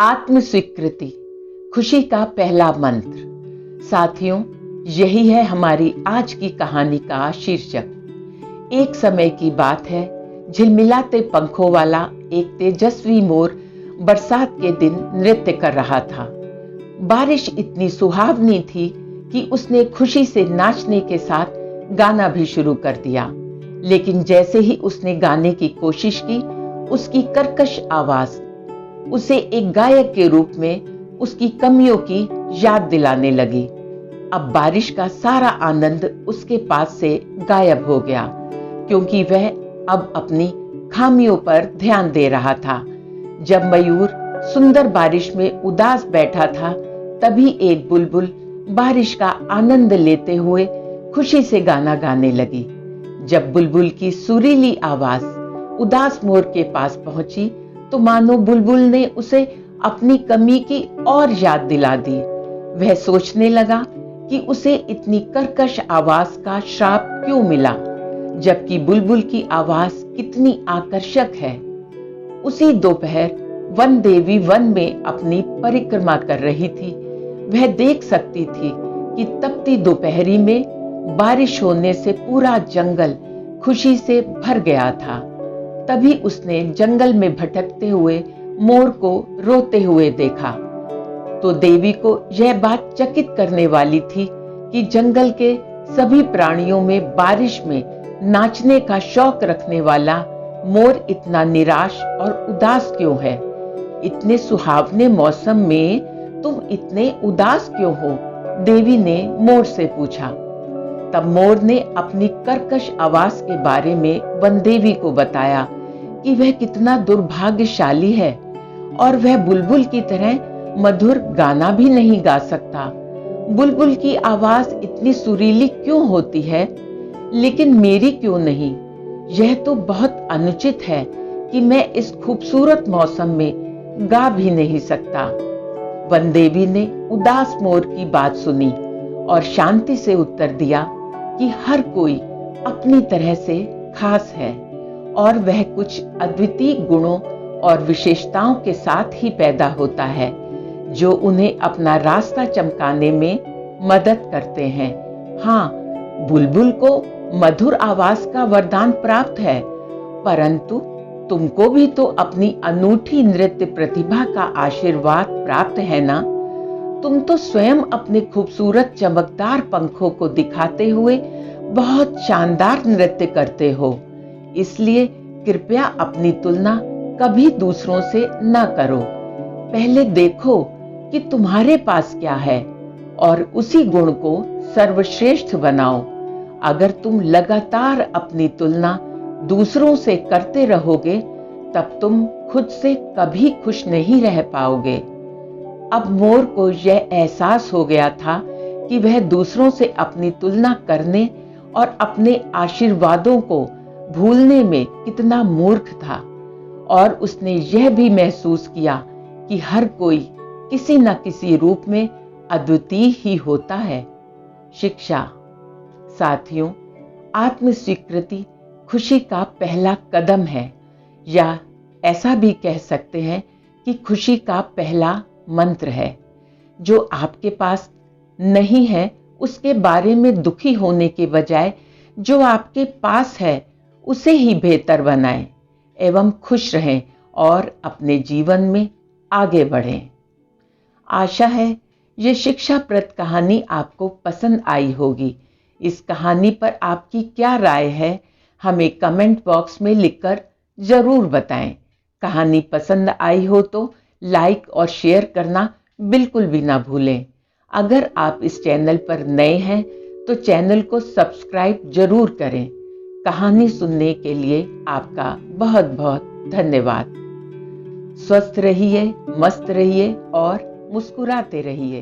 आत्म स्वीकृति, खुशी का पहला मंत्र। साथियों, यही है हमारी आज की कहानी का शीर्षक। एक समय की बात है, झिलमिलाते पंखों वाला एक तेजस्वी मोर बरसात के दिन नृत्य कर रहा था। बारिश इतनी सुहावनी थी कि उसने खुशी से नाचने के साथ गाना भी शुरू कर दिया। लेकिन जैसे ही उसने गाने की कोशिश की, उसकी कर्कश आवाज उसे एक गायक के रूप में उसकी कमियों की याद दिलाने लगी। अब बारिश का सारा आनंद उसके पास से गायब हो गया, क्योंकि वह अब अपनी खामियों पर ध्यान दे रहा था। जब मयूर सुंदर बारिश में उदास बैठा था, तभी एक बुलबुल बारिश का आनंद लेते हुए खुशी से गाना गाने लगी। जब बुलबुल की सुरीली आवाज उदास मोर के पास पहुंची, तो मानो बुलबुल ने उसे अपनी कमी की और याद दिला दी। वह सोचने लगा कि उसे इतनी कर्कश आवाज का श्राप क्यों मिला, जबकि बुलबुल की आवाज कितनी आकर्षक है। उसी दोपहर वन देवी वन में अपनी परिक्रमा कर रही थी। वह देख सकती थी कि तपती दोपहरी में बारिश होने से पूरा जंगल खुशी से भर गया था। तभी उसने जंगल में भटकते हुए मोर को रोते हुए देखा। तो देवी को यह बात चकित करने वाली थी कि जंगल के सभी प्राणियों में बारिश में नाचने का शौक रखने वाला मोर इतना निराश और उदास क्यों है। इतने सुहावने मौसम में तुम इतने उदास क्यों हो? देवी ने मोर से पूछा। तब मोर ने अपनी कर्कश आवाज के बारे में वन देवी को बताया कि वह कितना दुर्भाग्यशाली है और वह बुलबुल की तरह मधुर गाना भी नहीं गा सकता। बुलबुल की आवाज इतनी सुरीली क्यों होती है, लेकिन मेरी क्यों नहीं? यह तो बहुत अनुचित है कि मैं इस खूबसूरत मौसम में गा भी नहीं सकता। वन देवी ने उदास मोर की बात सुनी और शांति से उत्तर दिया कि हर कोई अपनी तरह से खास है और वह कुछ अद्वितीय गुणों और विशेषताओं के साथ ही पैदा होता है, जो उन्हें अपना रास्ता चमकाने में मदद करते हैं। हाँ, बुलबुल को मधुर आवाज का वरदान प्राप्त है, परंतु तुमको भी तो अपनी अनूठी नृत्य प्रतिभा का आशीर्वाद प्राप्त है ना। तुम तो स्वयं अपने खूबसूरत चमकदार पंखों को दिखाते हुए बहुत शानदार नृत्य करते हो। इसलिए कृपया अपनी तुलना कभी दूसरों से न करो। पहले देखो कि तुम्हारे पास क्या है और उसी गुण को सर्वश्रेष्ठ बनाओ। अगर तुम लगातार अपनी तुलना दूसरों से करते रहोगे, तब तुम खुद से कभी खुश नहीं रह पाओगे। अब मोर को यह एहसास हो गया था कि वह दूसरों से अपनी तुलना करने और अपने आशीर्वादों को भूलने में कितना मूर्ख था, और उसने यह भी महसूस किया कि हर कोई किसी न किसी रूप में अद्वितीय ही होता है। शिक्षा। साथियों, आत्म स्वीकृति खुशी का पहला कदम है, या ऐसा भी कह सकते हैं कि खुशी का पहला मंत्र है। जो आपके पास नहीं है, उसके बारे में दुखी होने के बजाय जो आपके पास है उसे ही बेहतर बनाएं एवं खुश रहें और अपने जीवन में आगे बढ़ें। आशा है ये शिक्षाप्रद कहानी आपको पसंद आई होगी। इस कहानी पर आपकी क्या राय है, हमें कमेंट बॉक्स में लिखकर जरूर बताएं। कहानी पसंद आई हो तो लाइक और शेयर करना बिल्कुल भी ना भूलें। अगर आप इस चैनल पर नए हैं तो चैनल को सब्सक्राइब जरूर करें। कहानी सुनने के लिए आपका बहुत बहुत धन्यवाद। स्वस्थ रहिए, मस्त रहिए और मुस्कुराते रहिए।